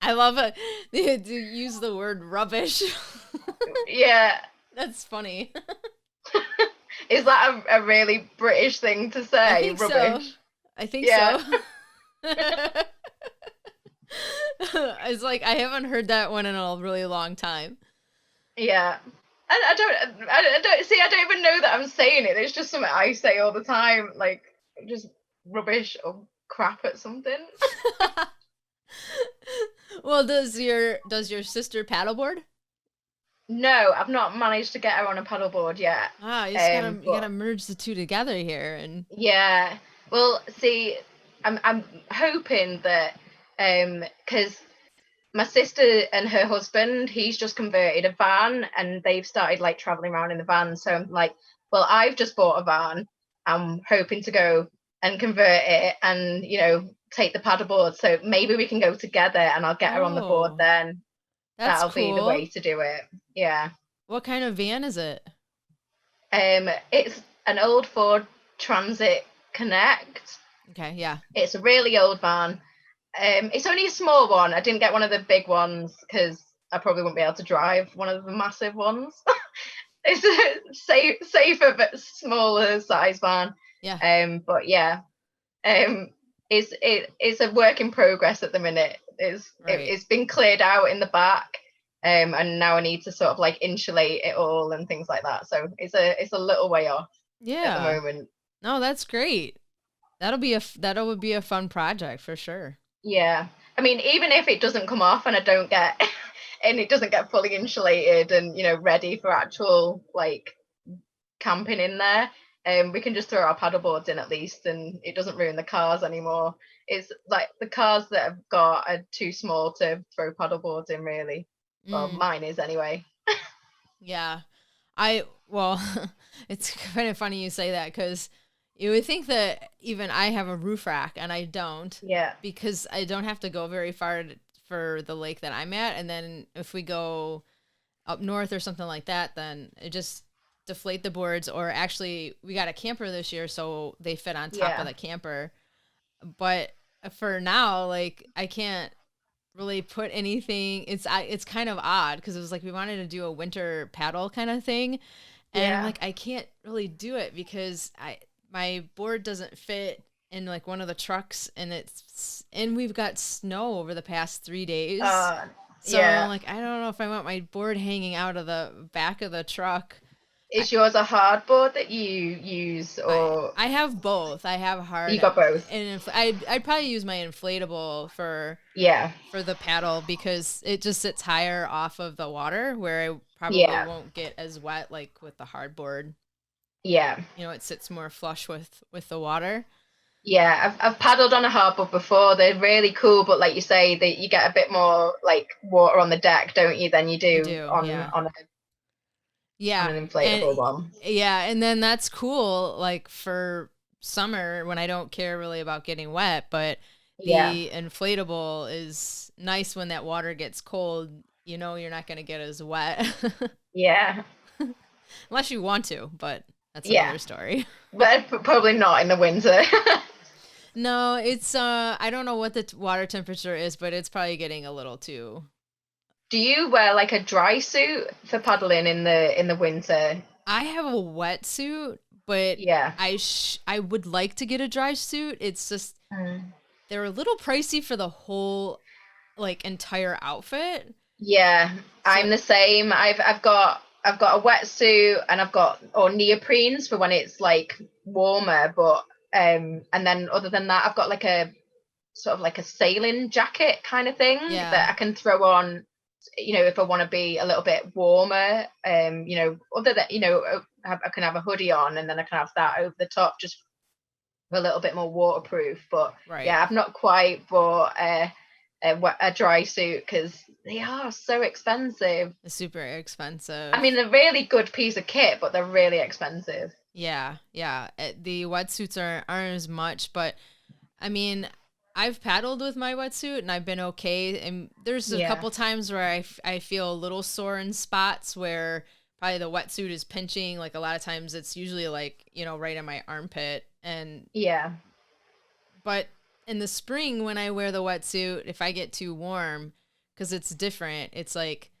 I love it. They had to use the word rubbish. Yeah. That's funny. Is that a really British thing to say? I think rubbish? So. I think so. It's like, I haven't heard that one in a really long time. Yeah. I don't see, I don't even know that I'm saying it. It's just something I say all the time, like just rubbish or crap at something. Well, does your sister paddleboard? No, I've not managed to get her on a paddleboard yet. You gotta merge the two together here, and yeah. Well, see, I'm hoping that because my sister and her husband, he's just converted a van, and they've started like traveling around in the van. So I'm like, well, I've just bought a van. I'm hoping to go and convert it, and take the paddleboard. So maybe we can go together, and I'll get her on the board then. That'll cool. be the way to do it. Yeah. What kind of van is it? It's an old Ford Transit Connect. Okay, yeah. It's a really old van. It's only a small one. I didn't get one of the big ones because I probably wouldn't be able to drive one of the massive ones. It's a safer but smaller size van. Yeah. But yeah. It's a work in progress at the minute. It's been cleared out in the back, and now I need to sort of like insulate it all and things like that. So it's a little way off at the moment. No, that's great. That would be a fun project for sure. Yeah, I mean, even if it doesn't come off and I don't get and it doesn't get fully insulated and ready for actual like camping in there, we can just throw our paddleboards in at least, and it doesn't ruin the cars anymore. It's like the cars that I've got are too small to throw paddleboards in, really. Well, Mm, mine is anyway. yeah. Well, it's kind of funny you say that because you would think that even I have a roof rack and I don't Yeah. because I don't have to go very far for the lake that I'm at. And then if we go up north or something like that, then it just deflate the boards. Or actually, we got a camper this year, so they fit on top of Yeah. the camper. But for now, like I can't really put anything. It's kind of odd because it was like we wanted to do a winter paddle kind of thing, and I'm Yeah. like I can't really do it because my board doesn't fit in like one of the trucks, and we've got snow over the past 3 days. So I'm Yeah. like, I don't know if I want my board hanging out of the back of the truck. I, Is yours a hardboard that you use, I or I have both. I have hard you got both? and I'd probably use my inflatable Yeah. for the paddle because it just sits higher off of the water where I probably Yeah. won't get as wet like with the hardboard. Yeah. It sits more flush with the water. Yeah, I've paddled on a hardboard before. They're really cool, but like you say, that you get a bit more like water on the deck, don't you, than you You do do, on yeah. on Yeah. an And inflatable one. yeah, and then that's cool like for summer when I don't care really about getting wet, but Yeah. the inflatable is nice when that water gets cold. You're not going to get as wet Yeah. unless you want to, but that's Yeah. another story. But probably not in the winter. No, it's I don't know what the water temperature is, but it's probably getting a little too. Do you wear like a dry suit for paddling in the winter? I have a wetsuit, but Yeah. I would like to get a dry suit. It's just Mm. they're a little pricey for the whole like entire outfit. Yeah, So I'm the same. I've got a wetsuit, and I've got or neoprenes for when it's like warmer, but and then other than that I've got like a sort of like a sailing jacket kind of thing yeah, that I can throw on, if I want to be a little bit warmer. Other than, I can have a hoodie on, and then I can have that over the top just for a little bit more waterproof. But right. yeah, I've not quite bought a dry suit because they are so expensive. It's super I expensive. mean, they're a really good piece of kit, but they're really expensive. Yeah, yeah. The wetsuits aren't as much, but I mean, I've paddled with my wetsuit and I've been okay. And there's a Yeah. couple times where I feel a little sore in spots where probably the wetsuit is pinching. Like a lot of times it's usually like, right in my armpit. Yeah. But in the spring when I wear the wetsuit, if I get too warm, because it's different, it's like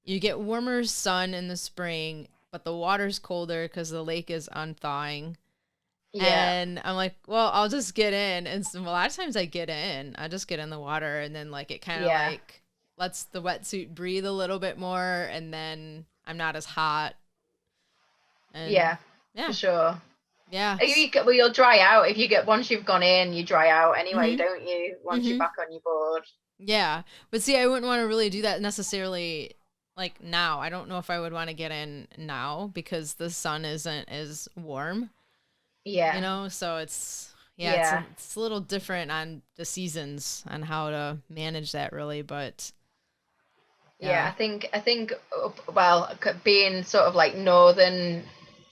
you get warmer sun in the spring, but the water's colder because the lake is unthawing. Yeah. And I'm like, well, I'll just get in. And so a lot of times I get in. I just get in the water and then like it kind of Yeah. like lets the wetsuit breathe a little bit more and then I'm not as hot. And Yeah. For yeah. sure. Yeah. Well, you'll dry out if you get once you've gone in. You dry out anyway, Mhm. don't you? Once you're Mhm. back on your board. Yeah. But see, I wouldn't want to really do that necessarily like now. I don't know if I would want to get in now because the sun isn't as warm, Yeah. so it's yeah, Yeah. it's a little different on the seasons on how to manage that really, but Yeah, yeah. I think well, being sort of like northern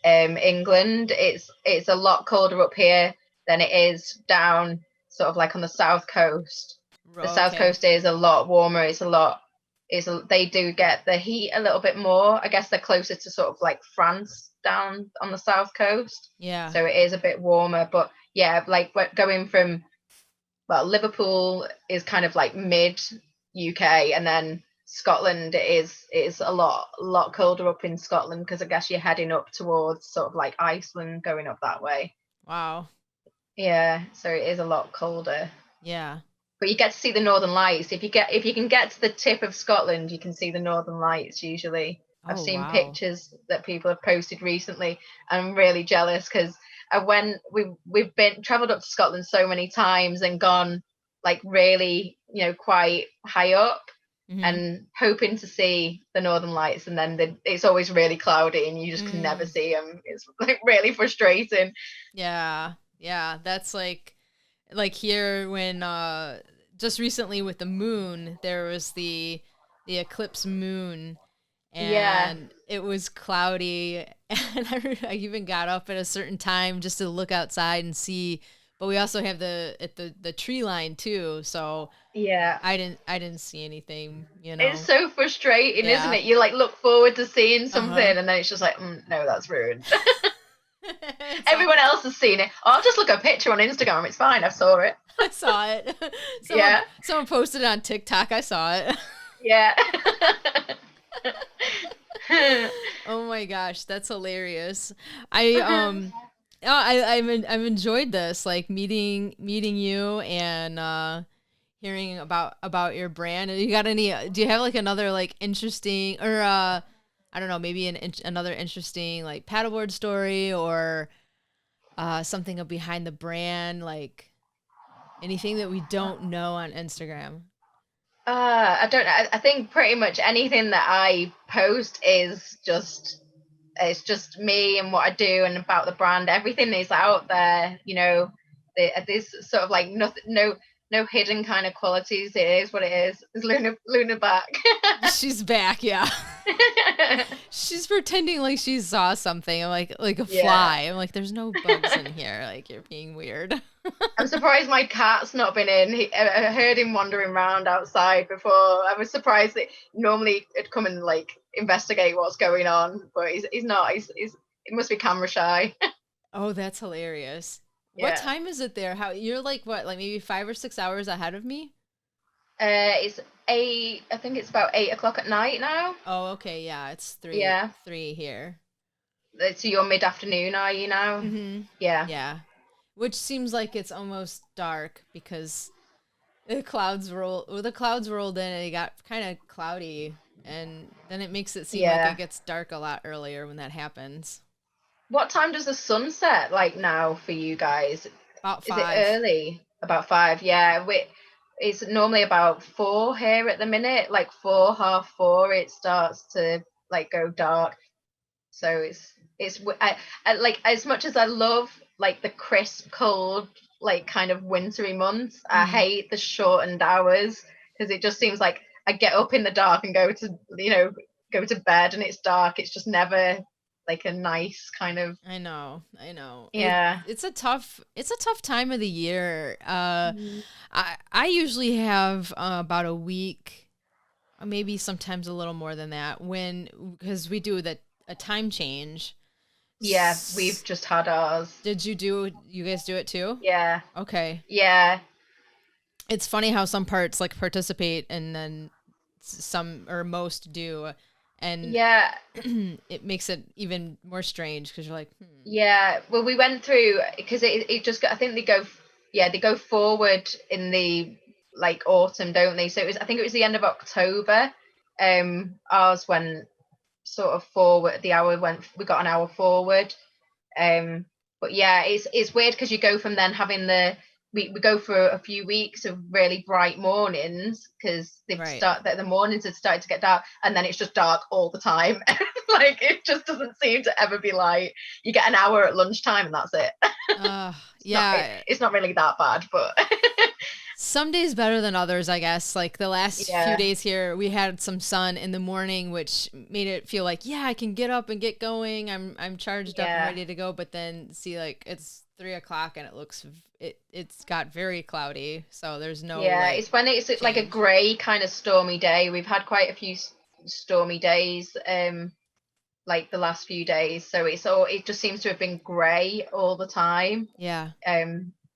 England, it's a lot colder up here than it is down sort of like on the south coast. The south Okay. coast is a lot warmer. They do get the heat a little bit more. I guess they're closer to sort of like France down on the south coast, Yeah. so it is a bit warmer. But yeah, like going from, well, Liverpool is kind of like mid UK, and then Scotland is a lot colder up in Scotland because I guess you're heading up towards sort of like Iceland, going up that way. Wow. Yeah, so it is a lot colder. Yeah. But you get to see the Northern Lights. If you can get to the tip of Scotland, you can see the Northern Lights usually. I've Oh, seen wow. pictures that people have posted recently. I'm really jealous because we've been traveled up to Scotland so many times and gone like really, quite high up. Mm-hmm. and hoping to see the northern lights, and then it's always really cloudy and you just can never Mm. see them. It's like really frustrating. Yeah. Yeah. That's like here when just recently with the moon, there was the eclipse moon Yeah. and it was cloudy and I even got up at a certain time just to look outside and see, but we also have the tree line too, so Yeah. I didn't see anything, you It's know. so frustrating, isn't Yeah. it? You like look forward to seeing something Uh-huh. and then it's just like, no, that's ruined. It's all, Everyone else has seen it. I'll just look at a picture on Instagram. It's fine. I saw it. I saw it. someone Yeah. someone posted it on TikTok. I saw it. Yeah. Oh my gosh, that's hilarious. I oh, I've enjoyed this, like meeting you and hearing about your brand. And you got any? Do you have like another like interesting or I don't know, maybe another interesting like paddleboard story or something behind the brand, like anything that we don't know on Instagram? I don't know. I think pretty much anything that I post is just it's just me and what I do and about the brand. Everything is out there, you know. There's sort of like nothing, no hidden kind of qualities. It is what it is. It's Luna back. She's back, yeah. She's pretending like she saw something, like a Yeah. fly. I'm like, there's no bugs in here. Like you're being weird. I'm surprised my cat's not been in. I heard him wandering around outside before. I was surprised that normally it'd come and like investigate what's going on, but he's not. He must be camera shy. Oh, that's hilarious. What Yeah. time is it there? How you're like what, like maybe 5 or 6 hours ahead of me? It's 8. I think it's about 8 o'clock at night now. Oh, okay, yeah, it's three Yeah. three here. So you're mid afternoon, are you now? Mm-hmm. Yeah. Yeah. Which seems like it's almost dark because the clouds rolled in and it got kind of cloudy and then it makes it seem like it Yeah. gets dark a lot earlier when that happens. What time does the sun set like now for you guys? About Is it 5. early? About 5? Yeah. It's normally about 4 here at the minute. Like 4, half 4, it starts to like go dark. So I like as much as I love like the crisp, cold, like kind of wintry months. I Mm. hate the shortened hours because it just seems like I get up in the dark and go to bed and it's dark. It's just never like a nice kind of I know. yeah. It's a tough time of the year. Mhm. I usually have about a week, maybe sometimes a little more than that, when because we do a time change. Yeah, we've just had ours. Did you guys do it too? Yeah, Okay. yeah, It's funny how some parts like participate and then some or most do, and yeah, it makes it even more strange because you're like, yeah. Well, we went through because it just I think they go forward in the like autumn, don't they? So I think it was the end of October. Ours went sort of forward. The hour went. We got an hour forward. Um, but yeah, it's weird because you go from then having we go for a few weeks of really bright mornings because right. the mornings have started to get dark and then it's just dark all the time. Like it just doesn't seem to ever be light. You get an hour at lunchtime and that's it. Yeah. It's not really that bad, but Some days better than others, I guess. Like the last few yeah, days here, we had some sun in the morning, which made it feel like, yeah, I can get up and get going. I'm charged up and yeah, ready to go. But then see, like it's 3 o'clock and it's got very cloudy, so there's no yeah. like It's when it's like a change. grey kind of stormy day. We've had quite a few stormy days. Like the last few days. So it just seems to have been grey all the time. Yeah.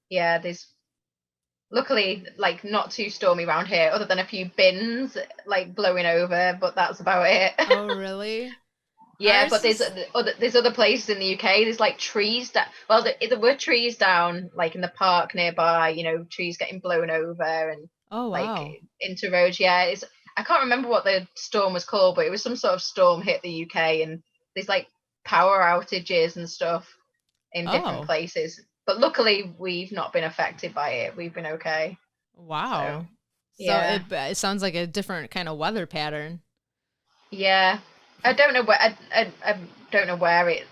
Yeah, there's luckily like not too stormy around here, other than a few bins like blowing over, but that's about it. Oh, really? Yeah, Ours but is. there's other places in the UK. There's like trees that well, there were trees down like in the park nearby. You know, trees getting blown over and Oh, like wow. into roads. Yeah, it's I can't remember what the storm was called, but it was some sort of storm hit the UK, and there's like power outages and stuff in different Oh, places. But luckily, we've not been affected by it. We've been okay. So wow. So Yeah. it sounds like a different kind of weather pattern. Yeah. I don't know where I don't know where it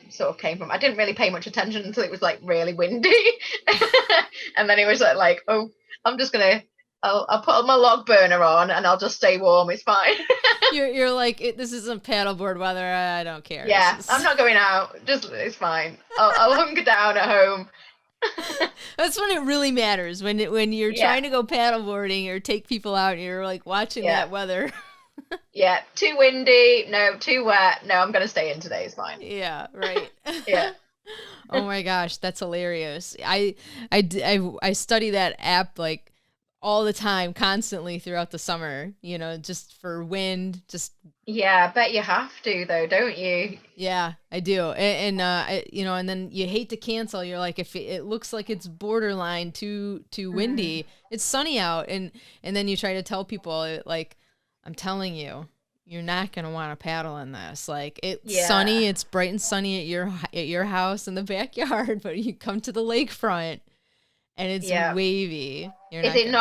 sort of came from. I didn't really pay much attention until it was like really windy. And then it was like, oh, I'm just gonna I'll put my log burner on and I'll just stay warm. It's fine. You're like, this isn't paddleboard weather. I don't care. Yeah, I'm not going out. Just it's fine. I'll hunker down at home. That's when it really matters. When you're Yeah. trying to go paddleboarding or take people out, and you're like watching Yeah. that weather. Yeah, too windy. No, too wet. No, I'm gonna stay in today. It's fine. Yeah, right. Yeah. Oh my gosh, that's hilarious. I study that app like all the time, constantly throughout the summer. You know, just for wind, just. Yeah, I bet you have to though, don't you? Yeah, I do. You know, and then you hate to cancel. You're like, if it looks like it's borderline too windy, it's sunny out, and then you try to tell people like, I'm telling you, you're not gonna want to paddle in this. Like it's sunny, it's bright and sunny at your house in the backyard, but you come to the lakefront and it's wavy. Is it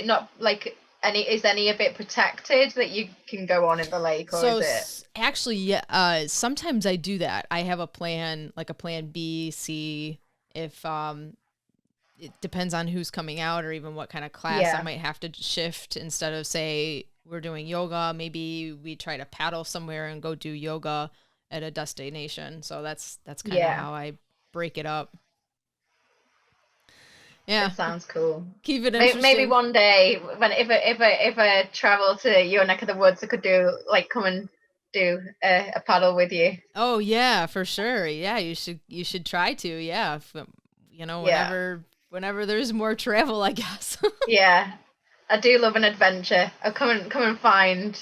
not like is any of it protected that you can go on in the lake, or is it? Actually, yeah. Sometimes I do that. I have a plan, like a plan B, C, if it depends on who's coming out or even what kind of class I might have to shift. Instead of say we're doing yoga, maybe we try to paddle somewhere and go do yoga at a destination. So that's kind of how I break it up. Yeah, it sounds cool. Keep it interesting. Maybe one day, when if I travel to your neck of the woods, I could come and do a paddle with you. Oh yeah, for sure. Yeah, you should try to. Yeah, whenever there's more travel, I guess. Yeah, I do love an adventure. I'll come and find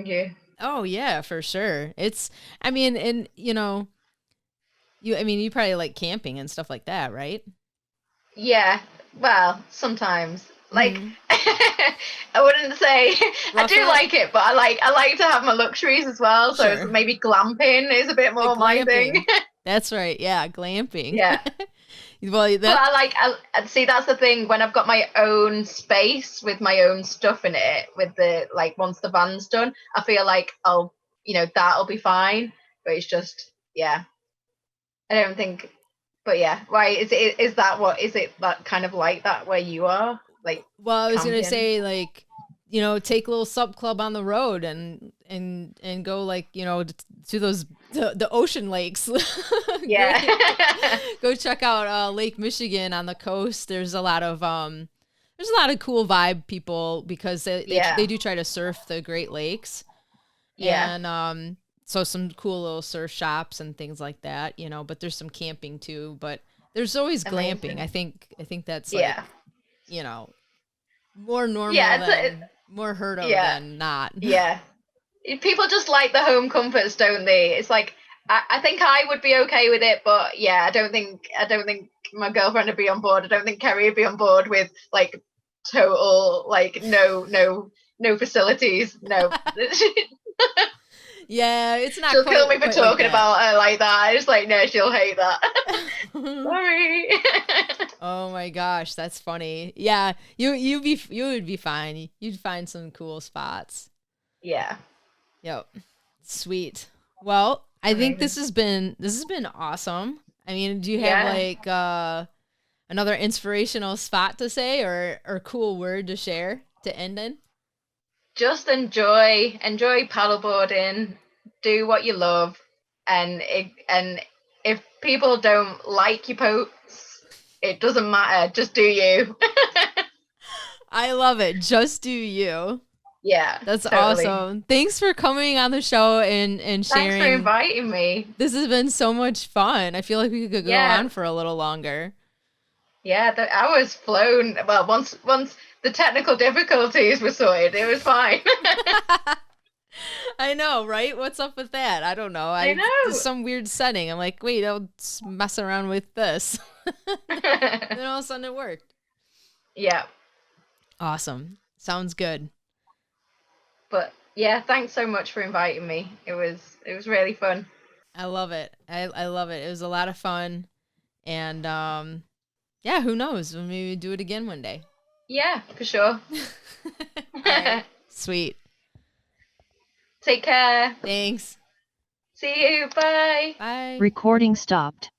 you. Oh yeah, for sure. I mean, and you probably like camping and stuff like that, right? Yeah, well, sometimes. Like, I wouldn't say I do like it, but I like to have my luxuries as well. So it's maybe glamping is a bit more like my thing. That's right. Yeah, glamping. Yeah. Well, but I see, that's the thing. When I've got my own space with my own stuff in it, with the once the van's done, I feel like that'll be fine. But it's just I don't think. But yeah, why is it that kind of like that where you are? Like, well, I was gonna say take a little SUP club on the road and go to those the ocean lakes. Yeah. Go check out Lake Michigan on the coast. There's a lot of cool vibe people because they do try to surf the Great Lakes. Yeah. And so some cool little surf shops and things like that, but there's some camping too, but there's always glamping. I think that's more normal than more heard of than not. Yeah. People just like the home comforts, don't they? It's like, I think I would be okay with it, but I don't think my girlfriend would be on board. I don't think Kerry would be on board with total no facilities. No. Yeah, it's not. She'll kill me for talking about her like that. It's like, no, she'll hate that. Sorry. Oh my gosh, that's funny. Yeah, you would be fine. You'd find some cool spots. Yeah. Yep. Sweet. Well, I think this has been awesome. I mean, do you have another inspirational spot to say or cool word to share to end in? Just enjoy paddleboarding, do what you love, and if people don't like your posts, it doesn't matter. Just do you. I love it. Just do you. Yeah, that's totally awesome. Thanks for coming on the show and sharing. Thanks for inviting me. This has been so much fun. I feel like we could go on for a little longer. Yeah, the hour's flown. Well, once the technical difficulties were sorted, it was fine. I know, right? What's up with that? I don't know. I know. It's some weird setting. I'm like, wait, I'll mess around with this. And then all of a sudden it worked. Yeah. Awesome. Sounds good. But yeah, thanks so much for inviting me. It was really fun. I love it. I love it. It was a lot of fun. And who knows? We'll maybe do it again one day. Yeah, for sure. All right. Sweet. Take care. Thanks. See you. Bye. Bye. Recording stopped.